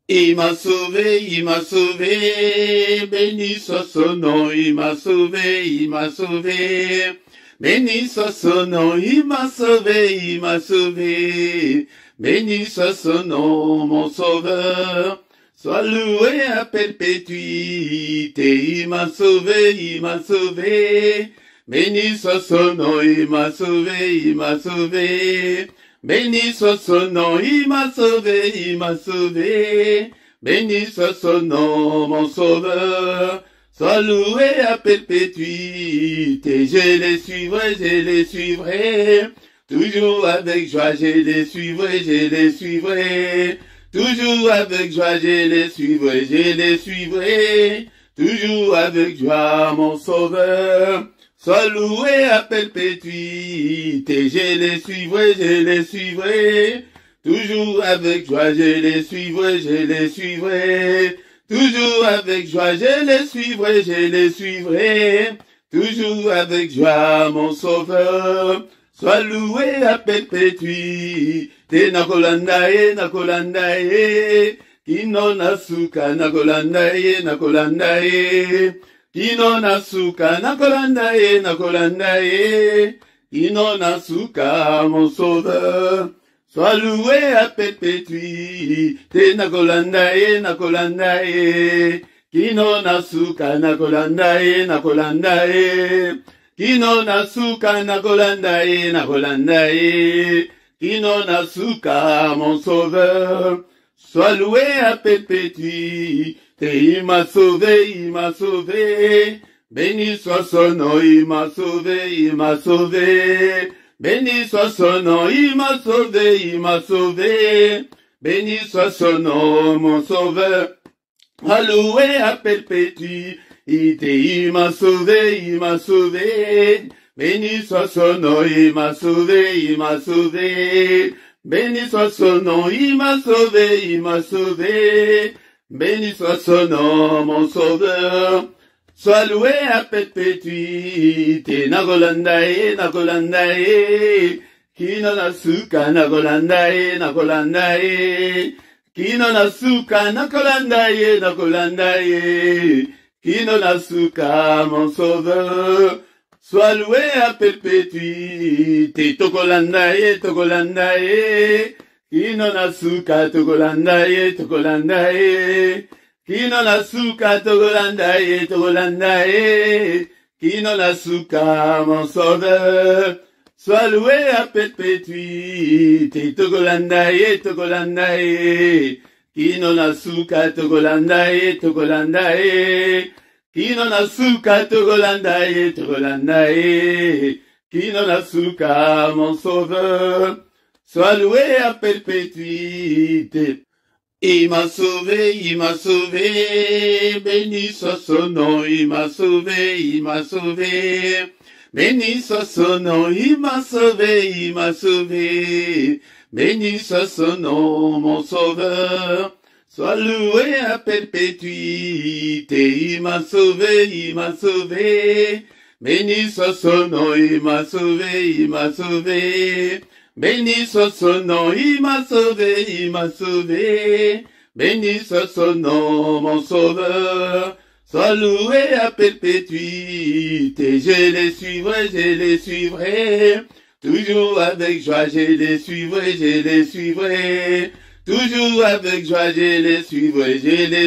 Il m'a sauvé, béni soit son nom, il m'a sauvé, il m'a sauvé. Béni soit son nom, il m'a sauvé, il m'a sauvé. Béni soit son nom, mon sauveur. Sois loué à perpétuité, il m'a sauvé, il m'a sauvé. Béni soit son nom, il m'a sauvé, il m'a sauvé. Béni soit son nom, il m'a sauvé, il m'a sauvé. Béni soit son nom, mon sauveur. Sois loué à perpétuité, je les suivrai. Toujours avec joie, je les suivrai. Toujours avec joie, je les suivrai. Toujours avec joie, mon sauveur. Sois loué à perpétuité, je les suivrai. Toujours avec joie, je les suivrai. Toujours avec joie, je les suivrai. Toujours avec joie, mon sauveur. Sois loué à perpétuité, nakolandaye. Kino nasuka, nakolandaye. Kino nasuka, nakolandaye. Kino nasuka, mon sauveur. Sois loué à perpétuité, nakolandaye. Kino nasuka, nakolandaye. Kino nasuka, nakolandaye. Kino nasuka, mon sauveur. Sois loué à perpétuité, il m'a sauvé. Béni soit son nom, il m'a sauvé. Béni soit son nom, il m'a sauvé. Béni soit son nom, mon sauveur. Alloué à perpétuité, il m'a sauvé. Béni soit son nom, il m'a sauvé. Béni soit son nom, il m'a sauvé. Béni soit son nom, mon sauveur. Sois loué à perpétuité, nakolandaye. Kino nasuka, nakolandaye. Kino nasuka, nakolandaye. Kino nasuka, mon sauveur. Sois loué à perpétuité, tokolandaye. Kino nasuka, tokolandaye. Kino nasuka, tokolandaye. Kino nasuka, mon sauveur. Sois loué à perpétuité, tokolandaye. Kino nasuka, tokolandaye. Kino nasuka, tokolandaye. Kino nasuka, mon sauveur. Sois loué à perpétuité. Il m'a sauvé, béni soit son nom, il m'a sauvé. Béni soit son nom, il m'a sauvé. Béni soit son nom, mon sauveur. Sois loué à perpétuité, il m'a sauvé. Béni soit son nom, il m'a sauvé. Béni soit son nom, il m'a sauvé. Béni soit son nom, mon sauveur. Sois loué à perpétuité, je les suivrai. Toujours avec joie, je les suivrai. Toujours avec joie, je les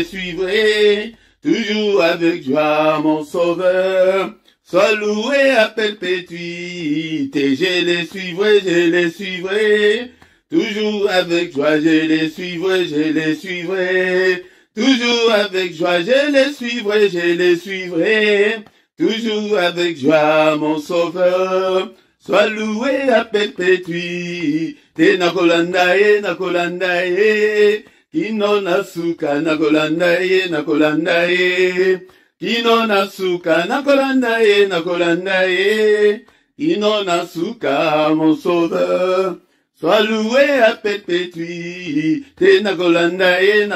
suivrai. Toujours avec joie, mon sauveur. Sois loué à perpétuité, je les suivrai. Toujours avec joie, je les suivrai. Toujours avec joie, je les suivrai. Toujours avec joie, mon sauveur. Sois loué à perpétuité, nakolandaye. Kino nasuka, nakolandaye. Kino nasuka, nakolandaye. Kino nasuka, mon sauveur. Sois loué à perpétuité, nakolandaye.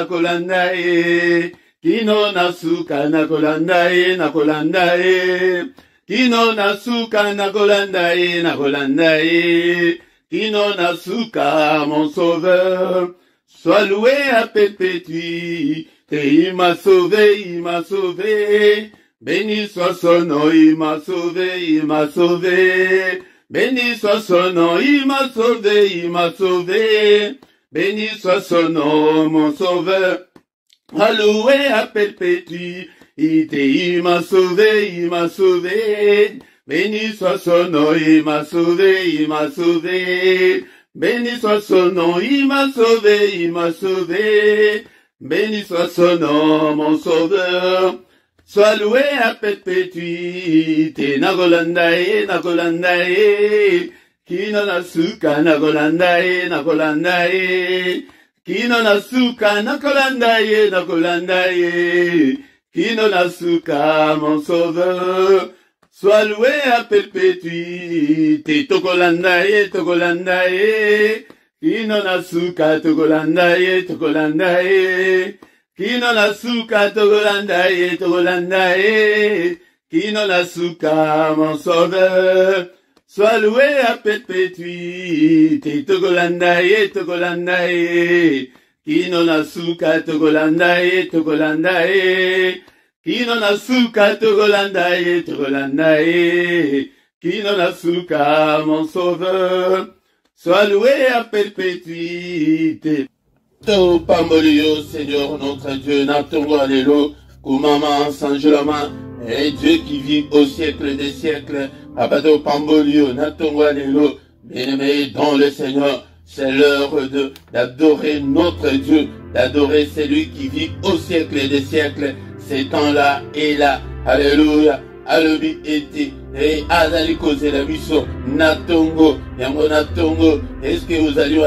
Kino nasuka, nakolandaye. Kino nasuka, nakolandaye. Kino nasuka, mon sauveur. Sois loué à perpétuité, il m'a sauvé, il m'a sauvé. Béni soit son nom, il m'a sauvé, il m'a sauvé. Béni soit son nom, il m'a sauvé, il m'a sauvé. Béni soit son nom, mon sauveur. Alloué à perpétuité, il m'a sauvé, il m'a sauvé. Béni soit son nom, il m'a sauvé, il m'a sauvé. Béni soit son nom, il m'a sauvé, il m'a sauvé. Béni soit son nom, mon sauveur. Sois loué à perpétuité. Nagolandae, nagolandae. Kino nasuka, nagolandae, nagolandae. Kino nasuka, nagolandae, nagolandae. Kino nasuka, mon sauveur. Sois loué à perpétuité. Togolandae, togolandae. Kino nasuka, togolandae, togolandae. Kino nasuka, togolandae, togolandae. Kino nasuka, mon sauveur. Sois loué à perpétuité. Togolandae, togolandae. Kino nasuka, togolandae, togolandae. Kino nasuka, togolandae, togolandae. Kino nasuka, mon sauveur. Sois loué à perpétuité. To pambolio, Seigneur notre Dieu, natongo allélo, kumama sanjulama, et Dieu qui vit au siècle des siècles, abato pambolio, natongo allélo, bien-aimé dans le Seigneur, c'est l'heure d'adorer notre Dieu, d'adorer celui qui vit au siècle des siècles, ces temps-là et là, alléluia, alobi ete, et azali koze la biso, natongo, yango natongo, est-ce que vous allez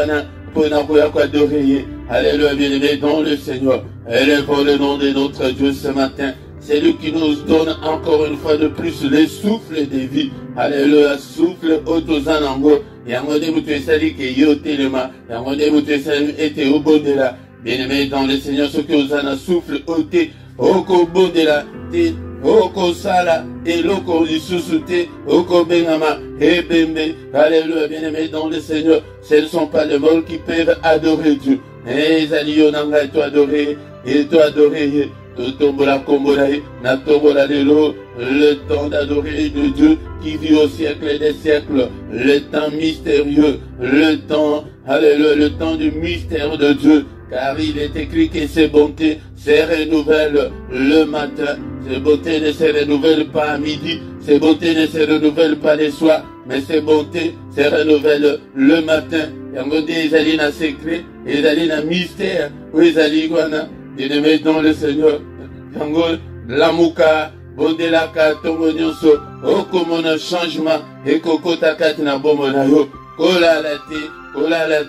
adorer? Alléluia, bien-aimé dans le Seigneur. Élevons le nom de notre Dieu ce matin. C'est lui qui nous donne encore une fois de plus le souffle de vie. Alléluia, souffle autozanango. Yangonde mutuesali ke yotelema. Yangonde mutuesali ete obondela. Bien-aimé dans le Seigneur, ce que vous en a souffle ôté. Oko bondela. Oko sala. Et loko lisusute. Oko bengama. Et bembe. Alléluia, bien-aimé dans le Seigneur. Ce ne sont pas les morts qui peuvent adorer Dieu. Et Zalio nanga et toi adorer. Et toi adorer. Totombola kombola. Natombola lelo. Le temps d'adorer de Dieu qui vit au siècle des siècles. Le temps mystérieux. Le temps, alléluia, le temps du mystère de Dieu. Car il est écrit que ses bontés se renouvellent le matin. Ses bontés ne se renouvellent pas à midi. Ses bontés ne se renouvellent pas le soir. Mais ses bontés se renouvellent le matin. Yangonde ezali na secret, ezali na mystère. Ezali wana, bien-aimé dans le Seigneur. Yango lamuka, bondelaka, tongo nyonso, okomona changement, ekokota kati na bomo na yo. Kola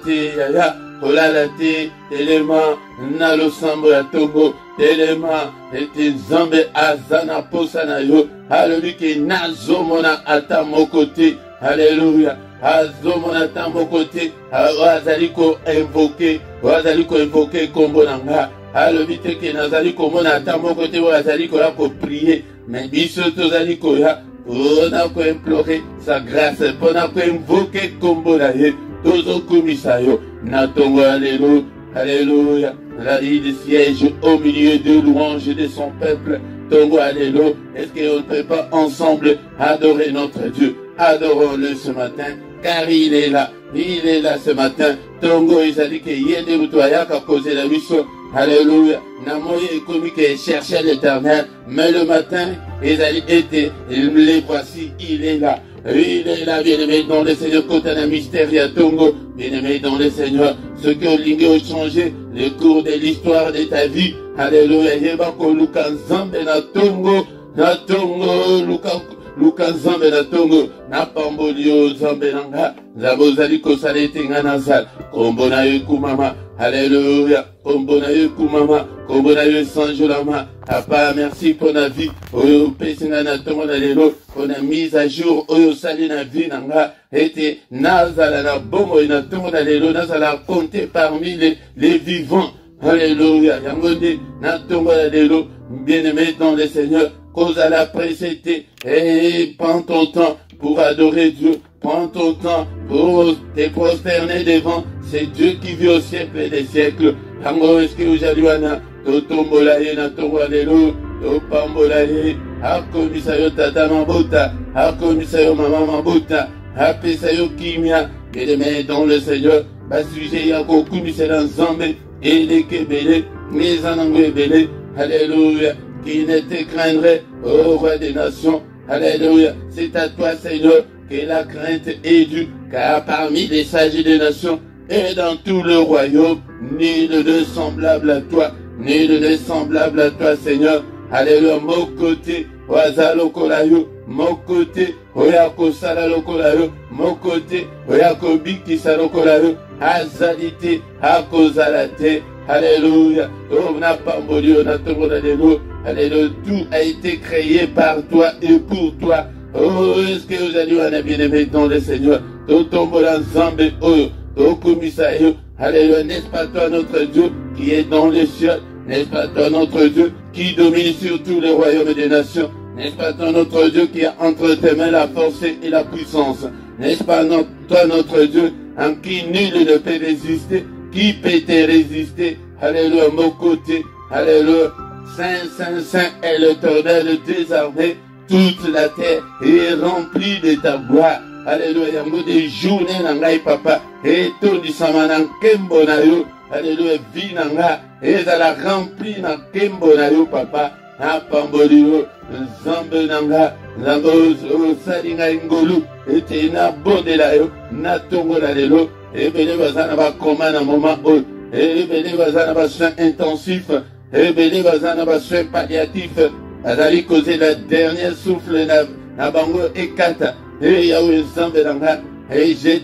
te, yaya. Kolala te, telema, na losambo ya tongo, telema, ete nzambe azana posa na yo, alobi ke nazomona ata moko te, alléluia, azomona ata moko te, azali ko invoke kombo na nga, alobi te ke nazali komona ata moko te, azali ko ya ko prier, mais biso tozali ko ya, pona ko implorer sa grâce, pona ko invoke kombo na ye, tozo kumisa yo, natongo alléluia, alléluia, la vie siège au milieu de louanges de son peuple, tongo alléluia, est-ce qu'on ne peut pas ensemble adorer notre Dieu? Adorons-le ce matin, car il est là ce matin, tongo ezali ke yende mutoyaka poser la mission, alléluia, namoye ekomi ke chercher l'éternel, mais le matin, ezali été, les voici, il est là, bien-aimé dans le Seigneur, côté d'un mystère, ya tongo, bien-aimé dans le Seigneur, ce que Olingue a changé, le cours de l'histoire de ta vie, alléluia, yebako luka nzambe na tongo, luka nzambe na tongo, na pambolio nzambe nanga, nzambo zali kosalete nga nazal, kombo na yo kumama, alléluia, kombo na yo kumama, kombo na yo sanjolama, Papa, merci pour la vie, oyo pesinga na tongo na lelo, pour la mise à jour, oyo sali na vie nanga, ete nazala na bomo na tongo na lelo, nazala compter parmi les vivants, alléluia, yangonde na tongo na lelo, bien-aimé dans le Seigneur, cause à la précédé, et prends ton temps pour adorer Dieu, prends ton temps pour te prosterner devant ce Dieu qui vit au siècle des siècles. Tango est-ce que aujourd'hui to tombola ye na tongwa lelo, to pambola ye, akomisa yo tata mabuta, akomisa yo mama mabuta, apesa yo kimia, bien-aimé dans le Seigneur, basuje ya kokumisa na nzambe, eleke bele, mezanango ebele, alléluia, qui ne te craindrait, ô roi des nations, alléluia, c'est à toi Seigneur que la crainte est due, car parmi les sages des nations, et dans tout le royaume, nul ne semblable à toi, nul n'est semblable à toi, Seigneur. Alléluia, mon côté, Wazalo Kolayo, mon côté, Oyako Salalo Kolayo, mon côté, Oyako Biki Salo Kolayo, Azalite, Akozalate, Alléluia, on n'a pas mouru, on a tombé dans les lots, Alléluia, tout a été créé par toi et pour toi. Oh, est-ce que aujourd'hui on est bien aimé dans le Seigneur? Tout tombe ensemble, oh, commissaire, alléluia, n'est-ce pas toi notre Dieu qui est dans les cieux? N'est-ce pas toi notre Dieu qui domine sur tous les royaumes des nations? N'est-ce pas toi notre Dieu qui a entre tes mains la force et la puissance? N'est-ce pas toi notre Dieu en qui nul ne peut résister? Qui peut te résister? Alléluia, mon côté, alléluia, Saint, Saint, Saint est l'Éternel des armées. Toute la terre est remplie de ta gloire. Alléluia, yango des journées nangai papa, et tout du samanan kembo na yo, alléluia, vie nanga, et la rempli na kembo na yo papa, na pamboli yo, zambe nanga, zango salinga ingolu, et te na bonde la yo, na tongo la lelo, et bele bazana ba koma na moment o, et bele bazana ba soin intensif, et bele bazana ba soin palliatif, azali causer la dernière souffle na bango ekata. Et Yahweh Zambelanga, et je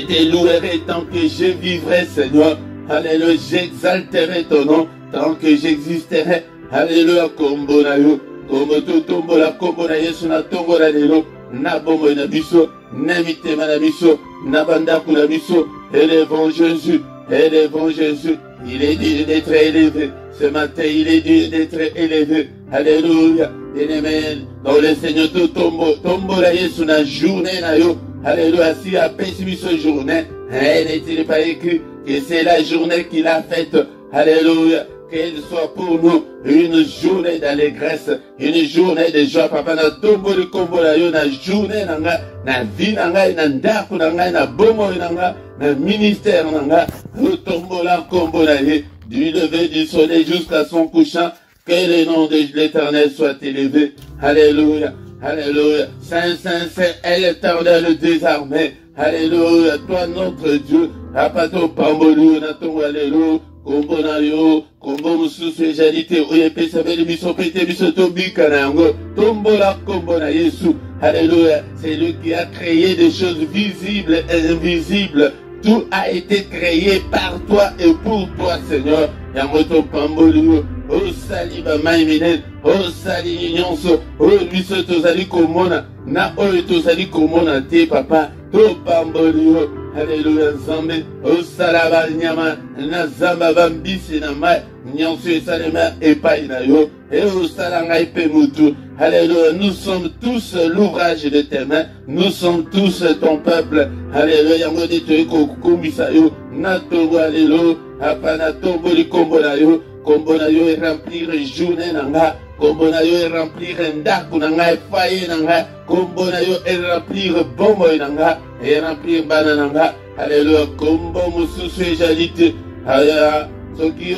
te louerai tant que je vivrai, Seigneur. Alléluia, j'exalterai ton nom tant que j'existerai. Alléluia, Kombonayo, Komoto Tombola, Kombona Yesu na Tombola Lelo, Nabomo na biso, Namitema na biso, Nabandaku na biso, élevons Jésus, élevons Jésus. Il est digne d'être élevé. Ce matin, il est digne d'être élevé. Alléluia. Bien-aimé, dans le Seigneur, tout tombo la Yesu na journée na yo. Alléluia. Si à pessimie ce journée, n'est-il pas écrit que c'est la journée qu'il a faite. Alléluia. Qu'elle soit pour nous une journée d'allégresse, une journée de joie. Papa, na tombo de kombo la yo, na journée nanga, na vie nanga, na ndaku nanga, na bomo nanga, na ministère nanga, nous tombo la kombo la yo, du lever du soleil jusqu'à son couchant, que le nom de l'Éternel soit élevé. Alléluia, alléluia. Saint, Saint, Saint est l'Éternel des armées. Alléluia, toi notre Dieu, apato pambolu, na tombo alléluia. Kombo na yo, kombo mususu ejalite oyepe sabeli biso pete biso tobika na yango tombo la kombo na Yesu. Alléluia, c'est lui qui a créé des choses visibles et invisibles. Tout a été créé par toi et pour toi, Seigneur. Yango to pamboli yo, o sali ba maiminen, o sali nyonso, o biso tozali komona, na oyo tozali komona te papa, to pamboli yo. Alléluia, Nzambe, o salaba nyama, na zamba bambisi na mai, nyonso esalema epai na yo, et o salanga epe mutu. Alléluia, nous sommes tous l'ouvrage de tes mains, nous sommes tous ton peuple. Alléluia, yango de te kokumisa yo, na tongo alléluia, apana tombo li kombo na yo, kombo na yo e remplir journée nanga, kombo na yo e remplir ndaku nanga, e faye nanga, kombo na yo e remplir bombo nanga, e remplir bana nanga. Alléluia, kombo mususu ejalite. Alléluia, soki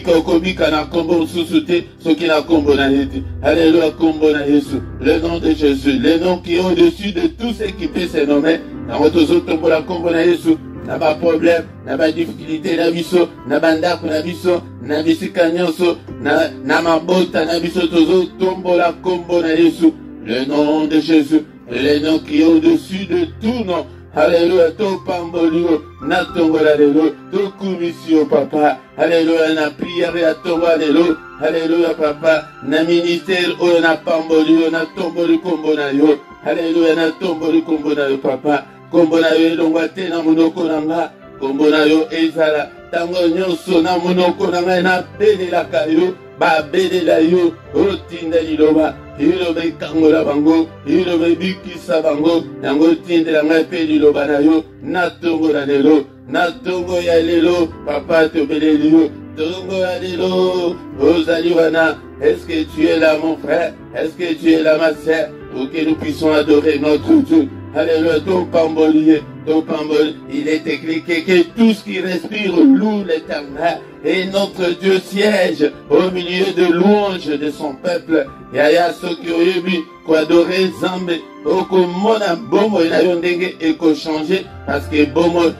okobika na kombo mususu te, soki na kombo na yete. Alléluia, kombo na Yesu, le nom de Jésus, le nom qui est au-dessus de tout ce qui peut se nommer. Na motozo tombo la kombo na Yesu. Na ba problème, na ba difficulté na biso, na bandaku na biso, na bisika nyonso, na mabota na biso tozo tombo la kombo na Yesu. Le nom de Jésus, le nom qui est au-dessus de tout nom. Alléluia, to pambolio, na tombo la lelo, to kumisio papa. Alléluia, na prière ya tombo la lelo. Alléluia papa, na ministère o na pambolio, na tombo li kombo na yo. Alléluia, na tombo li kombo na yo papa. Kombo na yo elongwa te na monoko na nga, kombo na yo ezala tango nyonso na monoko na ngai napelelaka yo. babelela yo otinda liloba liloba ekangola bango liloba ebikisa bango yango tindela ngai mpe liloba na yo na ntongo na lelo na ntongo ya lelo papa tobeleli yo ntongo ya lelo ozali wana. Est-ce que tu es là mon frère? Est-ce que tu es là ma sœur? Pour que nous puissions adorer notre Dieu. Alléluia, ton pambolier, ton pambolier. Il est écrit que tout ce qui respire loue l'Éternel. Et notre Dieu siège au milieu de louanges de son peuple. Yaya soki oyebi ko adorer Nzambe okomona bomo na yo ndenge ekochange parce que bomo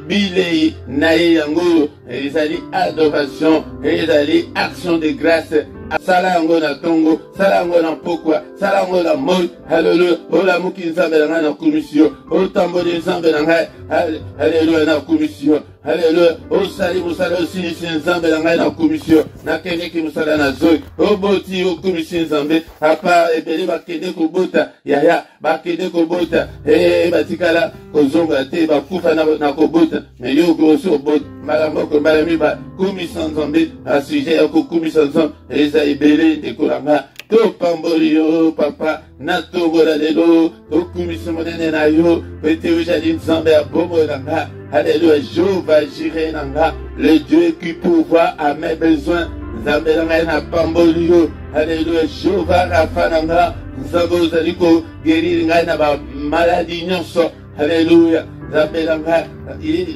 bilei na ye yango ezali adoration ezali action de grâce. Sala yango na tongo, sala yango na pokwa, sala yango na moi. Hallelujah. Ola muki Nzambe na ngai na komisio. Otamboli Nzambe na ngai. Hallelujah na komisio. Hallelujah. Osali musala osilisi Nzambe na ngai na komisio. Na kende ki musala na zoi. Oboti o komisi Nzambe. Apa ebele bakende kobota. Yaya bakende kobota. Batikala kozonga te bakufa na kobota. Mais yo grosso bota. Malamoko malamiba komisa Nzambe. Asije ya kokumisa Nzambe. Ebele dekolanga to pamboli yo papa na tongo la lelo to kumisa monene na yo pete ujali Nzambe ya bomo nanga. Alléluia, Jéhovah jiré nanga, le Dieu qui pourvoit à mes besoins. Nzambe nanga na pamboli yo. Alléluia, Jéhovah Rafa nanga. Nzambe ozali ko guérir ngai na ba maladie nyonso. Alléluia. Nzambe nanga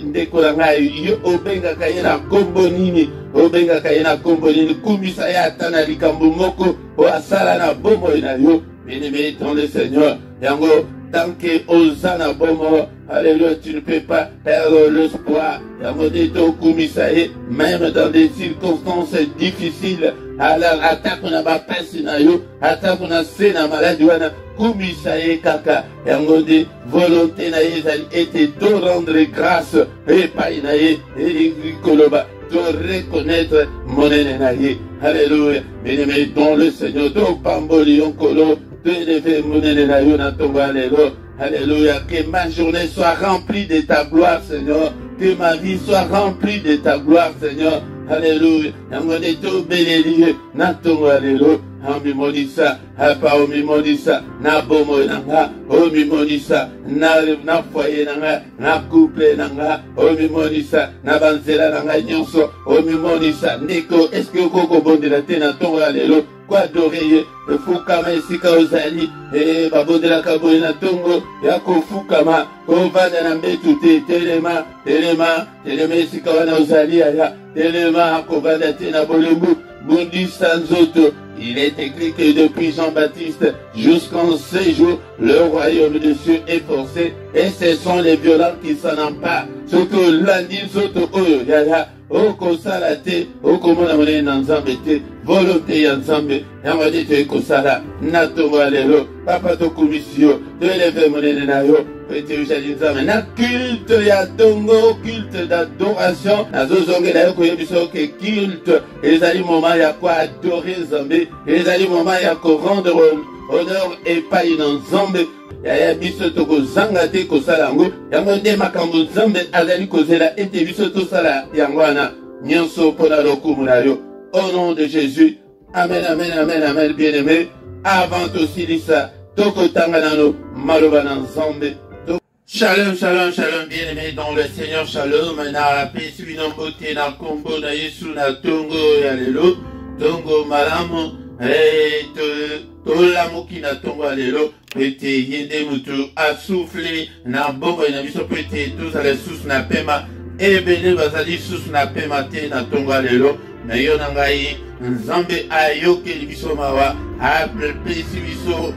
ndeko nanga yo obengaka ye na kombo nini obengaka ye na kombo nini kumisa ye ata na likambo moko oasala na bomoi na yo. Bien-aimé dans le Seigneur yango tant que oza na bomo. Alléluia, tu ne peux pas perdre l'espoir. Yango de to kumisa ye même dans des circonstances difficiles. Alors attaque na ba pesi na yo attaque na se na maladie wana kumisa ye kaka yango de volonté na ye ezali ete to rendre grâce epai na ye elingi koloba to reconnaître monene na ye. Alléluia, bien-aimé dans le Seigneur to pamboli onkolo to élever monene na yo na tongo alelo. Alléluia, que ma journée soit remplie de ta gloire Seigneur, que ma vie soit remplie de ta gloire Seigneur. Alléluia. Yangone to beleli na tongo alelo. Ami monisa, hapa omi monisa na bomo nanga, omi monisa na foyer nanga, na couple nanga, omi monisa na banzela nanga nyonso, omi monisa ndeko est-ce que koko bondela te na tongo alelo. Kwa adorer fukama esika ozali babondela kaboye na tongo ya kofukama kovanda na mbetu te telema esika wana ozali aya telema kovanda te na bolembu bundisa nzoto. Il est écrit que depuis Jean-Baptiste jusqu'en ces jours, le royaume de Dieu est forcé et ce sont les violents qui s'en emparent. Surtout lundi, surtout yaya. Okosala te okomona monene na Nzambe te volonté ya Nzambe yango de te ekosala na tongo alelo papa tokumisi yo to eleve monene na yo pete ujali Nzambe na culte ya tongo culte d'adoration nazozongela yo koyebiso ke culte ezali moment ya koadore Nzambe ezali moment ya korendre honneur epai na Nzambe. Yaya biso tokozanga te kosala yango yango nde makambo Nzambe azali kozela ete biso tosala yango wana nyonso mpona lokumu na yo. Au nom de Jésus, amen, amen, amen, amen, bien-aimé. Avant tosilisa tokotanga nano maloba na Nzambe. Shalom, shalom, shalom, bien-aimé dans le Seigneur, shalom. Na pesi bino mbote na kombo na Yesu na tongo ya lelo tongo malamu tolamuki na tongo ya lelo pete yende mutu asouffle na bongo na biso pete tozala lisusu na pema ebele bazali lisusu na pema te na tongo ya lelo na yo na ngai Nzambe ayokeli biso mawa apesi biso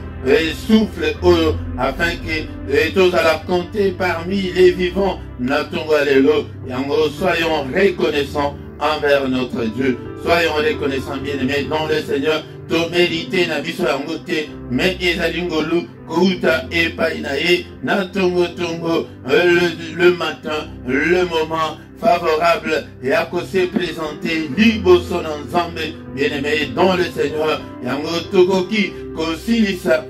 souffle oyo afin que tozala compter parmi les vivants na tongo ya lelo yango soyons reconnaissants envers notre Dieu. Soyons reconnaissants, bien-aimés dans le Seigneur. To mérité na biso yango te mais ezali ngolu kouta epai na ye na tongo le matin, le moment favorable et à se présenter liboso na Nzambe, bien-aimé dans le Seigneur yango tokoki kosilisa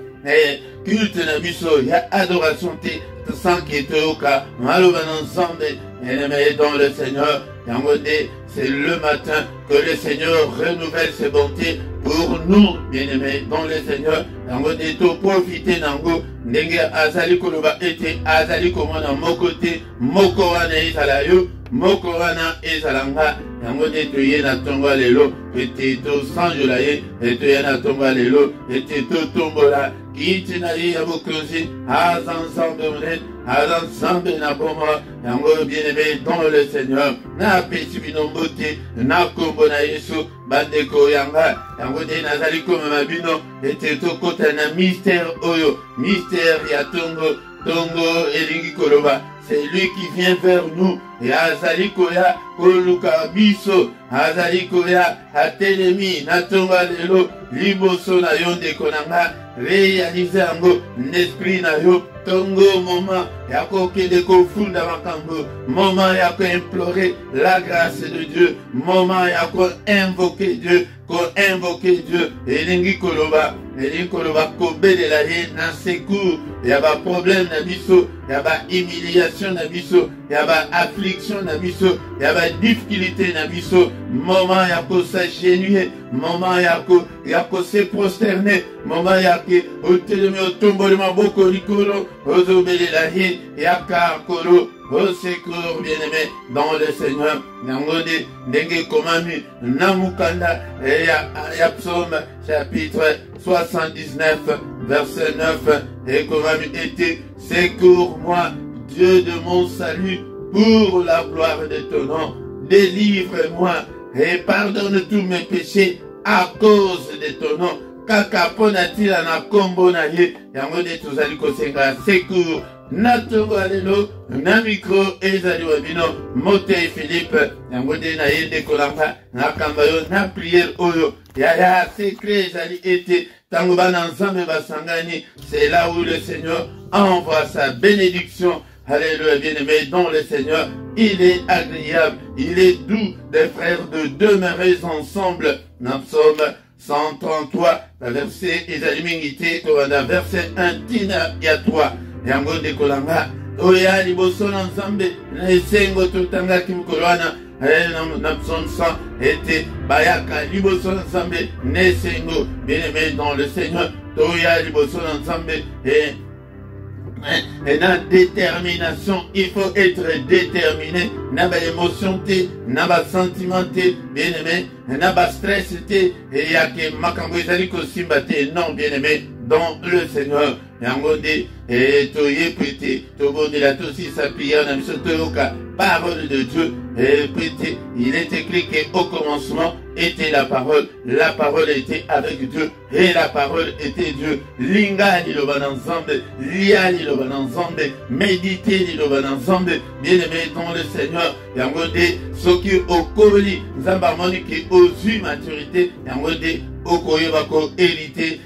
culte na biso ya adoration te sans que toyoka maloba na Nzambe, bien-aimé dans le Seigneur yango de c'est le matin que le Seigneur renouvelle ses bontés pour nous, bien-aimés, dans le Seigneur. Yango de to profiter nango, ndenge azali koloba ete azali komona mokote, moko wana ezala yo, moko wana ezala nga. Yango de to ye na tongo lelo, ete to sanjola ye, ete ye na tongo lelo, ete to tombola, kiti na ye ya bokozi, ensemble mounet, ensemble na boma, yango bien-aimé dans le Seigneur, na peti binombote, na kombo na Yesu, bandeko yanga, yango de nazali comme mabino, ete to kota na mystère oyo, mystère ya tongo, tongo elingi koloba, c'est lui qui vient vers nous, et azali koya, koluka biso, azali koya, atelemi, na tongo lelo, liboso na yo ndeko nanga, réaliser yango, l'esprit na yo, tongo moment, yako kede kofunda makambo, moment yako implorer la grâce de Dieu, moment yako invoquer Dieu, elingi koloba kobelela ye na secours, yaba problème na biso, yaba humiliation na biso, yaba affliction na biso, yaba difficulté na biso, moment yako s'agenouiller, moment yako se prosterner, moment yako otelemi otomboli maboko likolo, ozobelela ye yaka kolo. Au secours, bien-aimé, dans le Seigneur, Nangode, Ndenge Komami, Namukanda, et ya Psaume, chapitre 79, verset 9, et Komami était, secours-moi, Dieu de mon salut, pour la gloire de ton nom, délivre-moi, et pardonne tous mes péchés, à cause de ton nom, kaka ponatila na kombo na ye, Yangode tuzali kosenga, secours, Natongo alelo, na micro ezali wabino, Motei Philippe, Yangode na yende kolanga, na kambayo, na prière oyo, yaya secret ezali ete, tango bana nzambe basangani, c'est là où le Seigneur envoie sa bénédiction. Alléluia, bien-aimé, dans le Seigneur, il est agréable, il est doux des frères de demeurer ensemble. Dans Psaume 133, verset ezali mingite, verset 1, tina ya 3. Yango de kolanga oya liboso na nzambe na esengo totanga kimkolwana na psaume 100 ete bayaka liboso na nzambe na esengo, bien-aimé dans le Seigneur, toya liboso na nzambe et na détermination, il faut être déterminé, na ba émotion te, na ba sentiment te, bien-aimé, na ba stress te, et yake makambo ezali kosimba te, non, bien-aimé, dans le Seigneur. Yangonde, et toye prêté, tobonde la tosi sa prière, na miso toyoka, parole de Dieu, et prêté, il est écrit qu'au commencement était la parole était avec Dieu, et la parole était Dieu. Linga ni lo bananzambe, lia ni lo bananzambe, méditer ni lo bananzambe, bien-aimé dans le Seigneur, yangonde, soki okoli, nzamba moniki ozu maturité, yangonde, okoyebako hérité,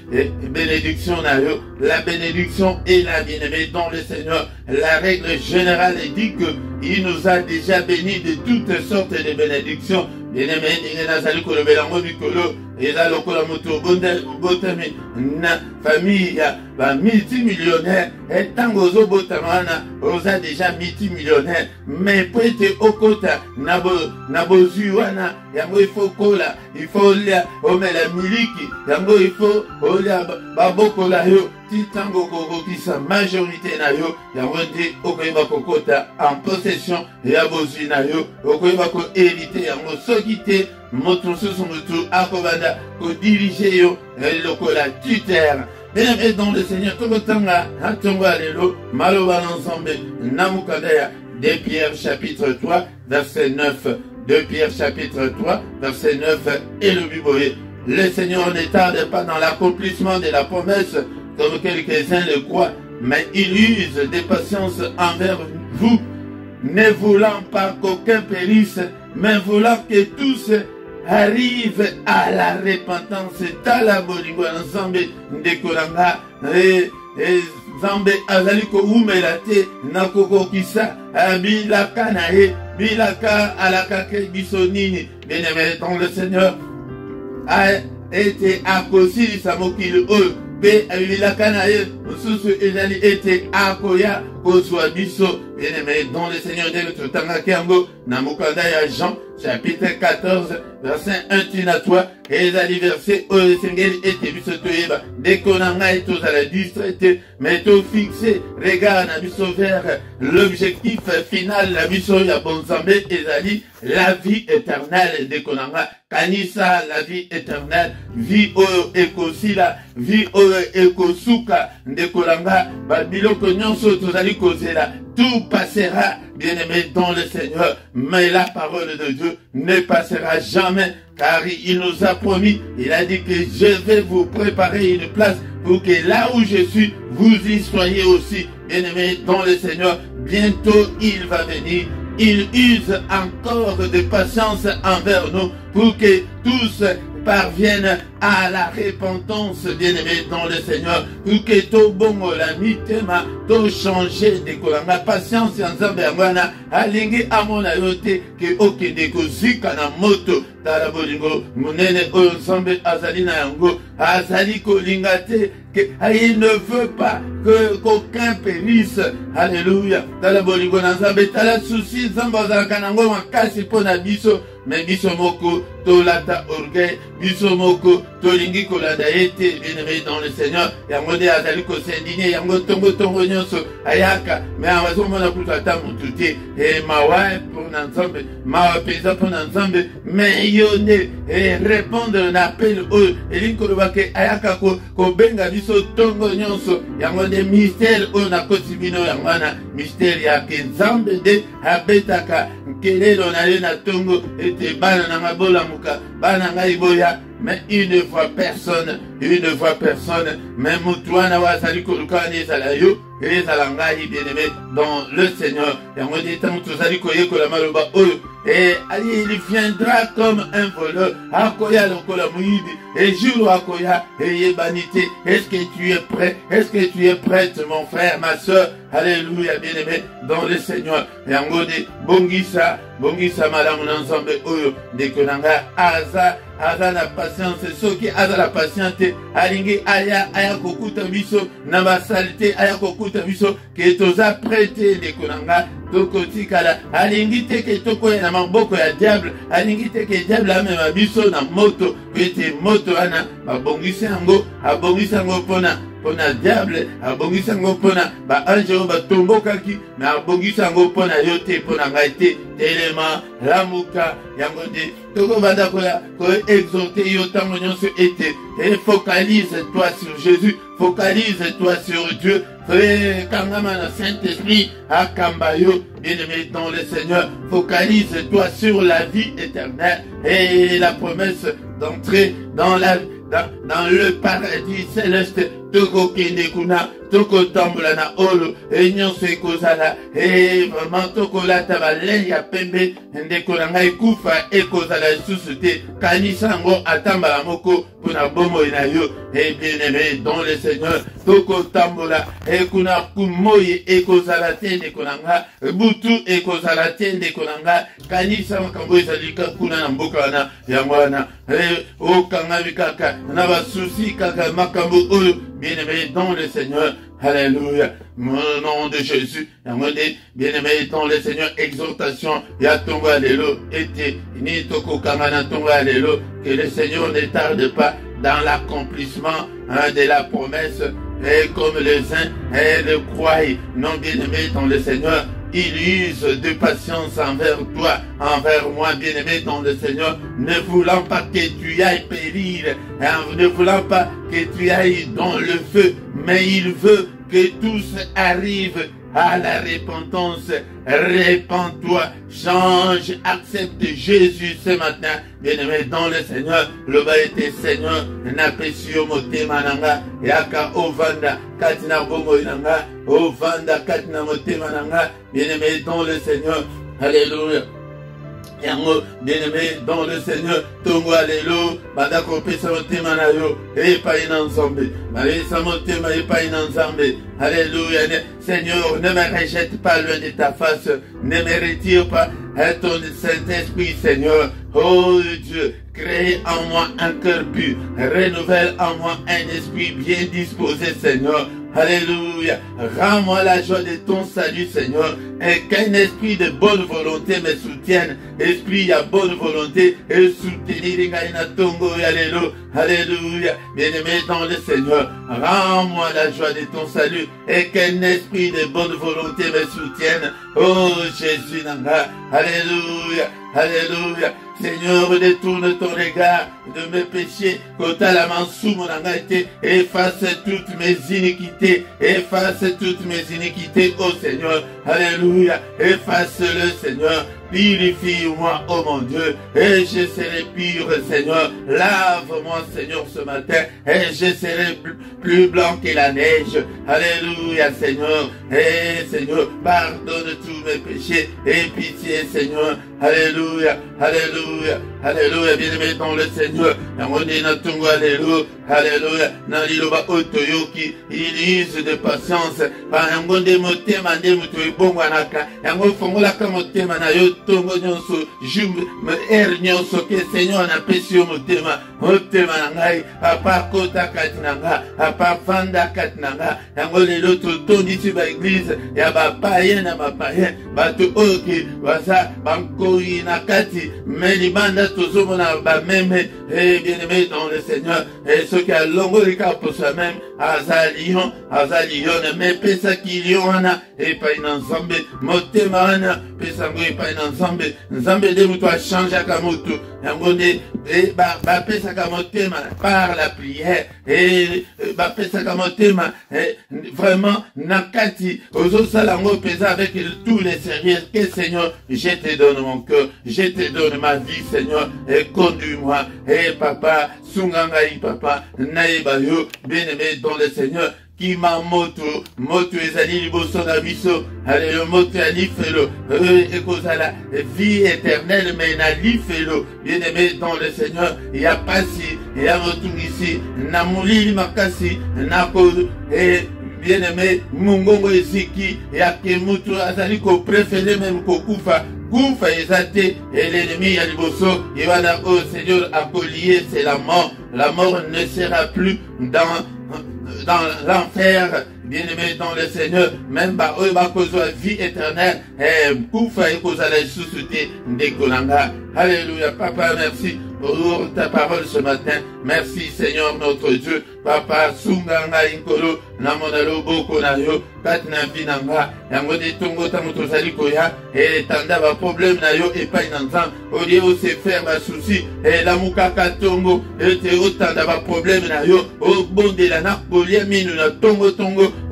bénédiction na yo, la bénédiction est là, bien-aimé dans le Seigneur. La règle générale dit que il nous a déjà bénis de toutes sortes de bénédictions. Bien-aimé, il n'a pas kolobela mikolo, il a lokola moto botami na famille ba multimillionnaire, et tango zo botamana, oza déjà multimillionnaire, mais peut-être okota nabo zuwana, yango il faut kola, il faut lia omela miliki, yango il faut olia babokola yo, titango kokokisa majorité na yo, yango ndi okoyeba kokota en possession ya bozwi na yo, okoyeba ko hérité yango soki te moto susu mutu akobanda ko diriger yo lokola tuteur. Bien-aimé dans le Seigneur, tokotanga hatongo alelo maloba ensemble namukadaya. 2 Pierre chapitre 3 verset 9. 2 Pierre chapitre 3 verset 9 et le Bible. Le Seigneur ne tarde pas dans l'accomplissement de la promesse comme quelques-uns le croient, mais il use de patience envers vous, ne voulant pas qu'aucun périsse, mais voulant que tous arrivent à la repentance. Tala bolingo ensemble ndekolanga Zambe azali ko umela te na kokokisa bilaka na ye bilaka alaka ke biso nini. Bien-aimé dans le Seigneur a été akosilisa mokili oyo pe bilaka na ye mosusu ezali ete akoya kozwa biso bien-aimé, dans le Seigneur de notre Tangakiango, Namukanda ya Jean, chapitre 14, verset 1 tina-toi, et les versets où le Seigneur était biso toyeba, dès qu'on en a tous à la distraite, mais tout fixé, regarde na biso vers l'objectif final, la biso ya bonzambe, ezali, la vie éternelle, dès qu'on en a, kanisa, la vie éternelle, vie oyo ekosila, vie oyo ekosuka, dès qu'on en a, babiloko nyonso tozali kozela, tout passera, bien-aimé, dans le Seigneur, mais la parole de Dieu ne passera jamais, car il nous a promis, il a dit que je vais vous préparer une place pour que là où je suis, vous y soyez aussi, bien-aimé, dans le Seigneur. Bientôt, il va venir. Il use encore de patience envers nous pour que tous parviennent à la repentance, bien-aimé, dans le Seigneur, pour que tout bon la mitema, tout changer de kolanga patience en zambéangana, alingi amona yote, que okende kozika na moto, tala bolingo, munene onsambe azali na yango, azali kolingate, que il ne veut pas que qu'aucun périsse, alléluia, tala bolingo na zambe, tala souci, zambazala kanango makasi pona biso, mais biso moko, tolata orgueil, biso moko, tolingi kolanda ete, bien-aimé dans le Seigneur, yango de azali ko s'indigner, yango tongo nyonso, ayaka, mais awazo mona kutata mututi, et mawa pour n'ensemble, mawa pesa pour n'ensemble, mais yone, et répondre un appel au, et l'inkolobake, ayaka ko benga biso tongo nyonso, yango de mystère o na kosibino yangwana, mystère ya kenzambe de abetaka, nkele donale na tongo, ete bana na mabola muka, bana ngai boya, mais il ne voit personne, mais Moutouana wa sali kolukani salayo, et salangai bien-aimé dans le Seigneur, et on dit tant tout sali koye kolamaloba oyo, et il viendra comme un voleur, akoya lokola muidi, et jour akoya, et yebanité, est-ce que tu es prêt, est-ce que tu es prête mon frère, ma soeur, alléluia bien-aimé dans le Seigneur, et on dit bongisa malamu ensemble oyo, de konanga aza la patience, ceux qui a la patience, alingi aya kokuta biso, na basalite aya kokuta biso, que toza prêté de konanga, toko tikala, alingi teke toko ya na maboko ya diable, alingi teke diable amema biso na moto, pete moto ana, abongisi yango pona diable, abongisi yango pona, ba ange ba tombokaki, na abongisi yango pona yote, pona ngaite, élément, lamuka, yango de, toko banda koya, exhorter yo tango nyonso ete, et focalise-toi sur Jésus, focalise-toi sur Dieu, frère Kangama na Saint-Esprit, Akambayo, bien-aimé dans le Seigneur, focalise-toi sur la vie éternelle et la promesse d'entrer dans le paradis céleste. Toko kende kuna, toko tambola na olo, et nyonso ekozala, et vraiment toko lata balei ya pembe, ndeko na ngai kufa ekozala lisusu te, kanisa yango atambala moko pona bomoi na yo, et bien-aimé dans le Seigneur, toko tambola, et kuna kumoyi ekozala te ndeko na nga, butu ekozala te ndeko na nga, kanisa makambo ezali kuna na mboka wana, yango wana, okanga bikaka, na basusi kaka makambo oyo, bien-aimé dans le Seigneur, alléluia, mon nom de Jésus, bien-aimé dans le Seigneur, exhortation, ya tongo allélo, ete, ni toko kamana tongo allélo, que le Seigneur ne tarde pas dans l'accomplissement de la promesse, et comme les uns le croient, non bien-aimé dans le Seigneur, il use de patience envers toi, envers moi, bien-aimé dans le Seigneur, ne voulant pas que tu ailles périr, ne voulant pas que tu ailles dans le feu, mais il veut que tous arrivent à la repentance. Répands-toi, change, accepte Jésus ce matin, bien-aimé dans le Seigneur. Le bas était Seigneur, n'apesio motema nanga, yaka ovanda, katina bongo nanga, ovanda, katina motema nanga, bien-aimé dans le Seigneur. Alléluia. Yango, bien-aimé dans le Seigneur, tongo alléluia, badako pesa motema na yo, epa inanzambe, malesa motema epa inanzambe, alléluia. Seigneur, ne me rejette pas loin de ta face, ne me retire pas ton Saint-Esprit, Seigneur. Oh Dieu, crée en moi un cœur pur, renouvelle en moi un esprit bien disposé, Seigneur. Alléluia. Rends-moi la joie de ton salut, Seigneur. Et qu'un esprit de bonne volonté me soutienne. Esprit à bonne volonté et soutenir Alléluia. Alléluia. Bien-aimé dans le Seigneur, rends-moi la joie de ton salut et qu'un esprit de bonne volonté me soutienne. Oh Jésus, Nanga. Alléluia. Alléluia. Seigneur, détourne ton regard de mes péchés, efface toutes mes iniquités, efface toutes mes iniquités, oh Seigneur, alléluia, efface-le Seigneur, purifie-moi, oh mon Dieu, et je serai pur Seigneur, lave-moi Seigneur ce matin, et je serai plus blanc que la neige, alléluia Seigneur, et Seigneur, pardonne tous mes péchés, et pitié Seigneur, alléluia, alléluia, alléluia, bien-aimé dans le Seigneur, alléluia, alléluia, naliloba otoyoki, il use de patience, par un bon démotema, démotoy bongwanaka, yango fongolaka motema na yo tongo nyonso, jume nyonso ke Seigneur na pesi yo motema, motema na ngai, apa kota katinanga, apa fanda katinanga, yango lelo totondisi ba église, ya ba païen na ba païen, bato oki, baza, bankoi na kati, melibanda tozomona ba meme, et bien-aimé dans le Seigneur, et ce qui a longolika pour soi-même, azalion, mais pesa kiliona, et pas une ensemble, motemana, pesa ngo et pas une ensemble, ensemble de mutu a changé à kamotu, yangone, et ba pesa kamotema, par la prière, et ba pesa kamotema, et vraiment, nakati, ozo salango pesa avec tous les sérieux, que Seigneur, je te donne mon cœur, je te donne ma vie, Seigneur, et conduis-moi, et papa, sungangai papa, naïbayo, bien-aimé dans le Seigneur, qui m'a moto ezali liboso na biso, alléluia, moto ya lifelo, ekozala vie éternelle, mais na lifelo, bien-aimé dans le Seigneur, ya pasi, ya motungisi, na mulili makasi, na kodo, et bien-aimé, mungongo eziki, ya kemutu azali ko préféré même ko kufa, kufa ezate, et l'ennemi ya liboso, ywana oh Seigneur, à collier, c'est la mort ne sera plus dans l'enfer, bien-aimé dans le Seigneur, même ba kozwa vie éternelle, koufa et kozala susute ndekolanga. Alléluia, papa, merci pour ta parole ce matin. Merci Seigneur notre Dieu. Papa, sunganga inkolo, namonalo boko na yo, katina vinanga, yango de tongo tamoto saliko ya, et tanda ba problème na yo, et pas inanzan, au lieu de se faire ba souci, et la mukaka tongo, et te otanda ba problème na yo, au bon de la na, au lieu minu na tongo,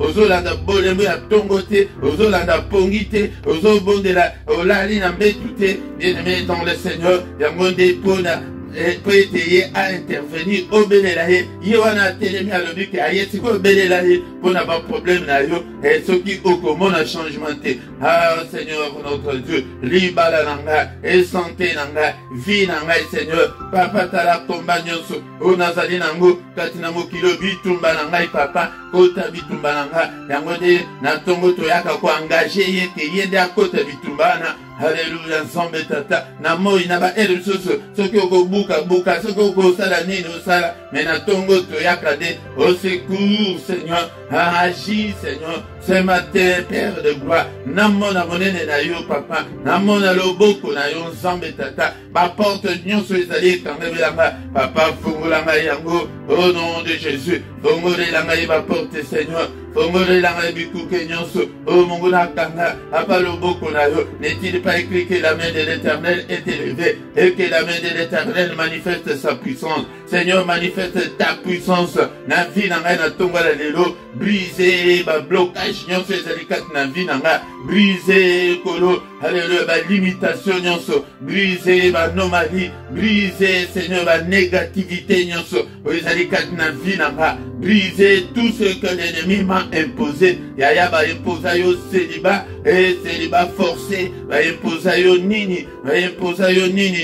ozolanda bolemo ya tongo te, ozolanda pongite, ozobon de la, olali na mbetute, bien-aimé dans le Seigneur, yango de pona, et peut être à intervenir au Bénélaïe, Yoana Télémi à l'objet qui a été au Bénélaïe pour n'avoir problème là, et ce qui au commun a changement. Ah Seigneur notre Dieu, Libala Nanga, et santé Nanga, vie Nanga, Seigneur, Papa Tala Tomba Nyonso, O Nazali Nango, Katinamo Kilo Bitumba Nanga, Papa, Kota Bitumba Nanga, Yangode, Natongo Toyaka ko engagé, Yende à Kota Bitumbana. Alléluia, ensemble tata, na moi naba elu soso, soki oko buka, soki oko sala nini osala, mais na tongo toyaka de, au secours Seigneur, agis Seigneur, ce matin Père de gloire, namona monene na yo papa, namona loboko na yo ensemble tata, ba porte nyonso ezali kangabelanga, papa fungulanga yango, au nom de Jésus, fungulanga ba porte Seigneur, fungulanga bikuke nyonso, au monguna kanga, apa loboko na yo, n'est-il pas écrit que la main de l'Éternel est élevée et que la main de l'Éternel manifeste sa puissance. Seigneur, manifeste ta puissance. Na vie nanga na tonga la lelo, briser ba blocage nyonso ezalikat na vie nanga, briser kolo, alléluia, ba limitation nyonso, briser ba anomalie, briser Seigneur ba négativité nyonso, ezalikat na vie nanga, briser tout ce que l'ennemi m'a imposé. Yaya ba imposa yo célibat et célibat forcé, ba imposa yo nini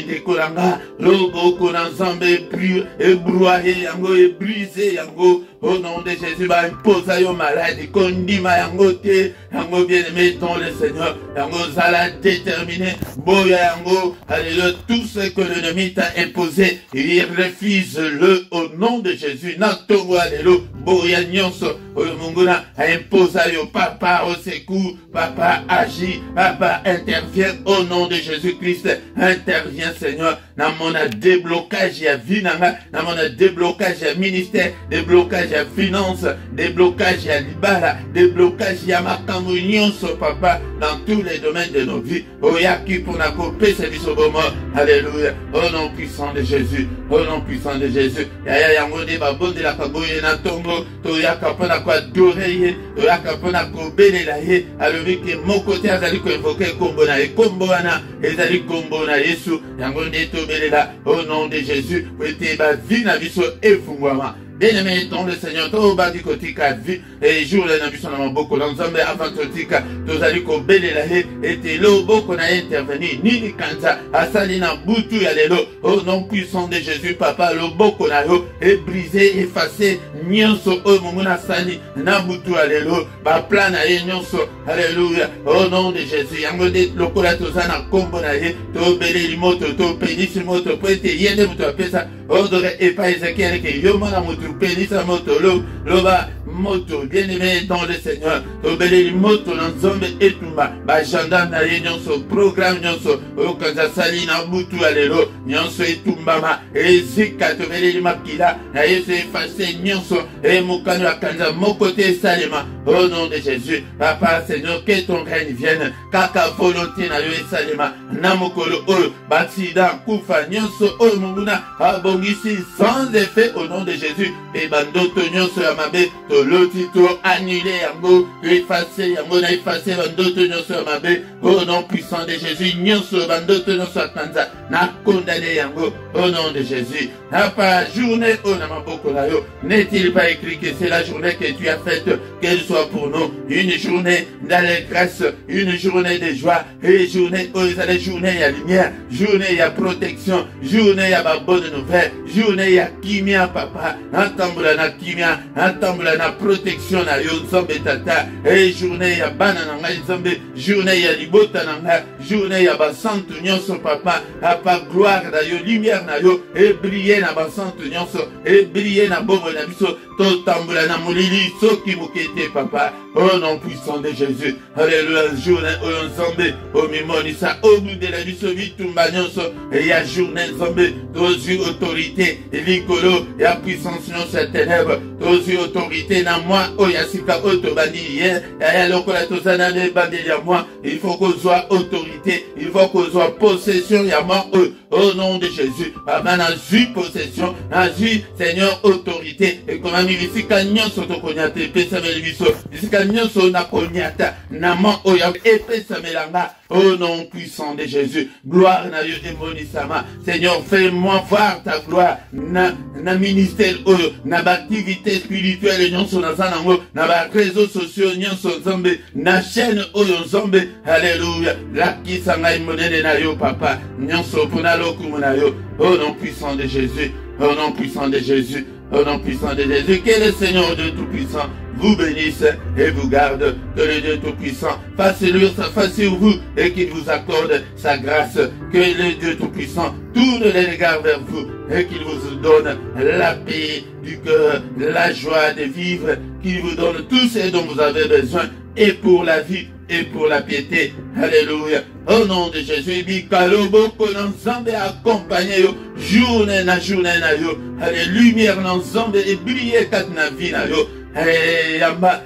de kolanga, lobo konanzambe plus et broyer yango et briser yango au nom de Jésus, va imposer aux malades, condima yango te, yango bien-aimé dans le Seigneur, yango zala déterminé, boya yango, alléluia, tout ce que l'ennemi t'a imposé, il refuse-le au nom de Jésus, natongo alléluia, boya nyonso, munguna, impose yo, papa au secours, papa agit, papa intervient au nom de Jésus-Christ, intervient Seigneur, dans mon déblocage à vie, dans mon déblocage à ministère, déblocage à finance, déblocage à libala, déblocage à ma communion, papa, dans tous les domaines de nos vies. Oh, yaki pour la copie, c'est du sauvement. Alléluia. Au nom puissant de Jésus. Au nom puissant de Jésus. Yaya yangode babon de la kagoye na tongo. Toya kapona kwa doreye. Toya kapona ko belelaye. Alléluia que mon côté azali ko invoquer kombo na kombo wana. Ezali kombo na Yesu. Yangode to belela. Au nom de Jésus. Wete ba vie na biso efungwama. Bien-aimé dans le Seigneur, tout bas du côté qu'a vu, et jour la nabison dans beaucoup l'ensemble avant totika, tous allez qu'au belé la haie, et l'eau beaucoup n'a intervenu, ni ni kanza, à salina boutou yalelo, au nom puissant de Jésus, papa, l'eau beaucoup n'a yo, et brisé, effacé, nyonso, au mumuna sali, na boutou yalelo, ba plan na ye nyonso, alléluia, au nom de Jésus, yangode, lokola tozana kombo na ye, to belé limoto, to pénis moto, prête, yende mouto apesa, ordre et pas Ezekiel, que yomana moutou, pénisa moto loba moto bien-aimé dans le Seigneur tobeleli moto na nzombe etumba bagenda na ye nyonso programme nyonso okanza sali na butu alelo nyonso etumbama ezika tobeleli makila na yesu efase nyonso emokano akanza mokote esalema au nom de Jésus papa Seigneur que ton règne vienne kaka volonté na yo esalema na mokolo oyo baksida kufa nyonso oyo monguna abongisi sans effet au nom de Jésus et bandoto nyonso ya mabe to loti to annulé yango effacer yango na effacer bandoto nyonso ya mabe au nom puissant de Jésus nyonso bandoto nyonso akanza na condamné yango au nom de Jésus na pas journée au na maboko na yo n'est-il pas écrit que c'est la journée que tu as faite qu'elle soit pour nous une journée d'allégresse une journée de joie et journée où il y a journée il y a lumière journée il y a protection journée il y a bonne nouvelle journée il y a kimia papa atambula na kimia atambula na protection na yo nzambe tata et journée ya bana na ngai nzambe journée ya libota na ngai journée ya basantu nyonso papa apa gloire na yo lumière na yo et briller na basantu nyonso et briller na bongo na biso to tambula na molili soki mokete papa au nom puissant de Jésus alléluia journée au nzambe au mimonisa au bout de la biso bitumba nyonso et ya journée nzambe tozu autorité likolo ya puissance nyonso ya ténèbres tozu autorité na moi oya sika otobandi hier ya lokola tozana ne bandeli ya moi il faut qu'on soit autorité il faut qu'on soit possession ya moi au nom de Jésus papa na zui possession na zui Seigneur autorité et comme ami bisika nyonso tokonyata epesameli biso bisika nyonso na konyata na mo oya epesamelanga au nom puissant de Jésus gloire na yo emonisama Seigneur fais-moi voir ta gloire na ministère oyo na activité spirituelle nyonso na zanango na ba réseaux sociaux nyonso nzambe na chaîne oyo nzambe alléluia lakisa ngai monene na yo papa nyonso pona lokumu na yo au nom puissant de Jésus au nom puissant de Jésus au nom puissant de Jésus que le Seigneur Dieu tout-puissant vous bénisse et vous garde, que le Dieu Tout-Puissant fasse lui sa face sur vous et qu'il vous accorde sa grâce, que le Dieu Tout-Puissant tourne les regards vers vous et qu'il vous donne la paix du cœur, la joie de vivre, qu'il vous donne tout ce dont vous avez besoin et pour la vie et pour la piété. Alléluia. Au nom de Jésus, bikalobo konanzambe accompagné yo, journée na yo, allez lumière nanzambe et briller kat na vie na yo. Hey, amba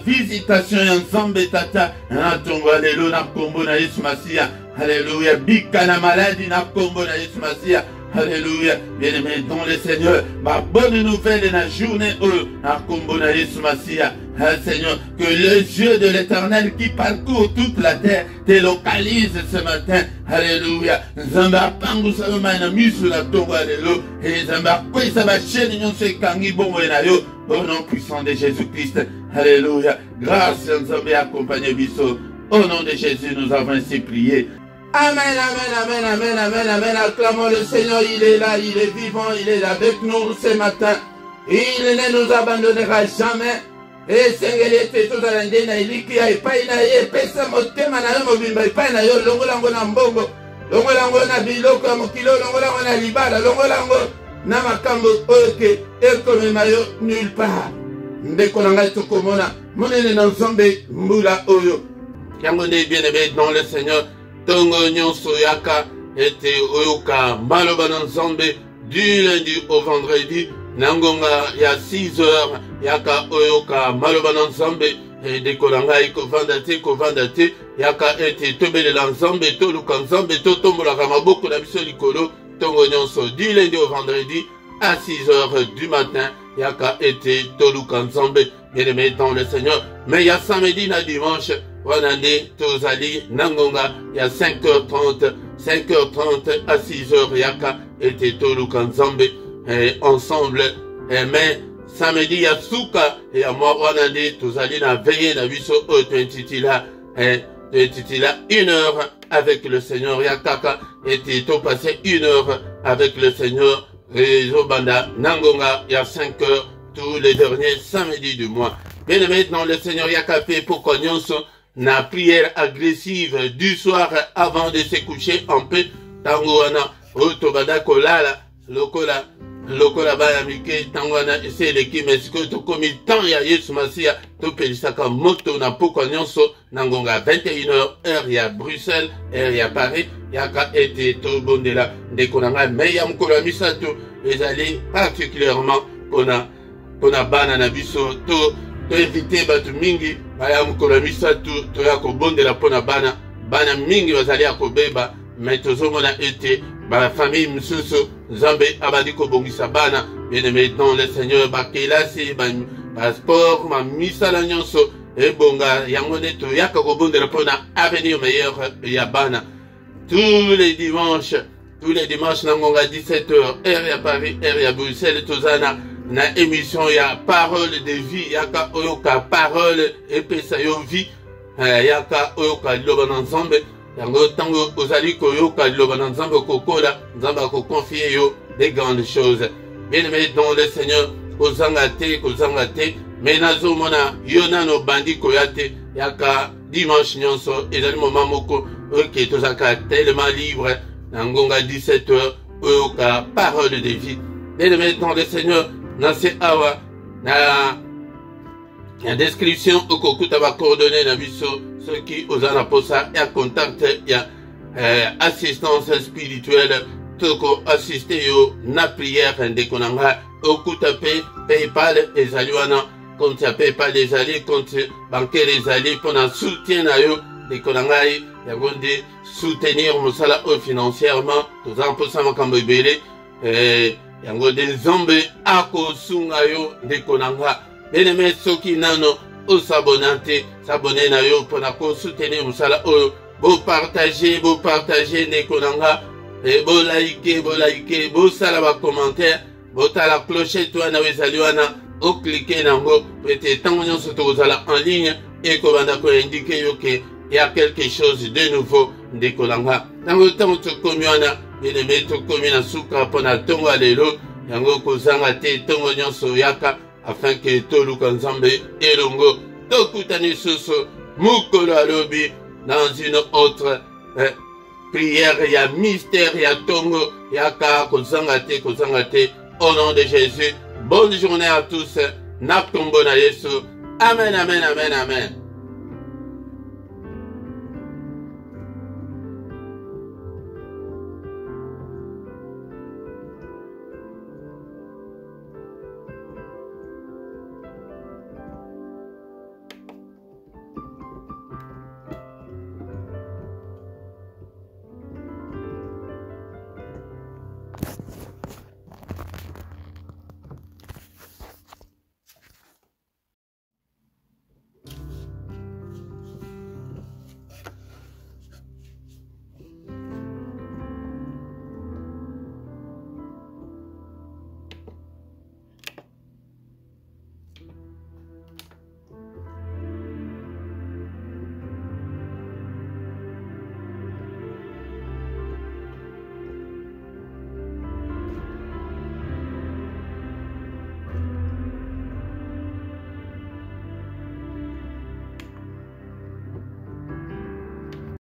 visitation ya nzambe tata na tongo alelo na kombo na Yesu Masia alléluia bika na maladie na kombo na Yesu Masia alléluia bien-aimé dans le Seigneur ma bonne nouvelle na journée na kombo na Yesu Masia Seigneur que les yeux de l'Éternel qui parcourt toute la terre te localise ce matin alléluia nzamba pangu sa na misu na tongo alelo et nzamba kwesa ba chaîne nyonso ekangi bongo na yo au nom puissant de Jésus-Christ. Alléluia. Grâce à nous accompagner biso. Au nom de Jésus, nous avons ainsi prié. Amen, amen, amen, amen, amen, amen. Acclamons le Seigneur, il est là, il est vivant, il est là avec nous ce matin. Il ne nous abandonnera jamais. Et Seigneur, tu es tout à l'endroit na iliki ya epai na ye pesa motema na yo mobimba epai na yo longola ngo na mbongo longola ngo na biloko ya mokilo longola ngo na libala longola ngo na makambo oyo ke ekomema yo nulle part. Ndeko na ngai tokomona monene na nzambe mbula oyo yango nde bien-aimé dans le Seigneur tongo nyonso yaka ete oyoka maloba na nzambe du lundi au vendredi nangonga ya 6 heures yaka oyoka maloba na nzambe ndeko na ngai kovanda te yaka ete tobelela nzambe toluka nzambe totombolaka maboko na biso likolo tongo nyonso du lundi au vendredi à 6 heures du matin yaka ete toluka nzambe bien-aimé dans le Seigneur. Mais ya samedi na dimanche wana nde tozali nangonga ya 5h30 à 6h yaka ete toluka nzambe ensemble. Mais samedi ya suka ya mwa wana nde tozali na veille na biso oyo tointitila 1 heure avec le Seigneur yakaka ete to passer 1 heure avec le Seigneur Zobanda nangonga ya 5h tous les derniers samedis du mois. Bien-aimé dans le Seigneur Yakape pour Konyonso, na prière agressive du soir avant de se coucher en paix. Tangoana, Otobada Kolala, Lokola Bayamike, Tangoana, c'est l'équipe, mais ce que tu commis tant ya Yesu Masia, tu pelisaka moto na Pokonyonso, Nangonga 21h, heure ya Bruxelles, heure ya Paris, Yaka ete to bondela, Dekonanga, Meyam Kolamisato, les alliés particulièrement pona bana na biso to invité batu mingi baya mukolo misatu to ya kobondela pona bana mingi bazali ya kobeba mais tozomona ete ba famille misusu Nzambe abandi kobongisa bana bien-aimé dans le Seigneur bakelasi ba sport ma misala nyonso ebonga yango nde to ya kobondela pona avenir meilleur ya bana tous les dimanches nangonga 17h heure ya Paris heure ya Bruxelles tozana na émission ya parole de vie yaka oyoka parole epesa yo vie yaka oyoka liloba na nzambe yango tango ozali koyoka liloba na nzambe kokola nzambe akoconfie yo des grandes choses. Bien-aimé dans le Seigneur kozanga te mais nazomona yo nano bandi koya te yaka dimanche nyonso ezali moment moko oke tozaka tellement libre nangonga 17h oyoka parole de vie. Bien-aimé dans le Seigneur nase awa na description okokuta ba coordonnées na biso ceux qui ozana posa ya contact ya assistance spirituelle toko assister yo na prière ndeko nanga okuta PayPal ezali wana compte ya PayPal ezali compte bancaire ezali pona soutien na yo ndeko nanga ya gonde soutenir mosala financièrement tozana posa makambo ebele yango de Nzambe akosunga yo ndeko nanga bien-aimé soki nano osabonate sabone na yo pona ko soutenir musala oyo bo partager ndeko nanga bo like bo sala ba commentaire bo tala clochette wana wezali wana o cliquer nango peut-être tango nyonso tozala en ligne et kobanda ko indiquer yo ke y a quelque chose de nouveau ndeko nanga tango tokomi wana bien-aimé tokomi na suka pona tongo alelo yango kozanga te tongo nyonso yaka afin que toluka nzambe elongo tokutani susu mukolo alobi dans une autre prière ya mystère ya tongo yaka kozanga te au nom de Jésus. Bonne journée à tous na kombo na Yesu. Amen.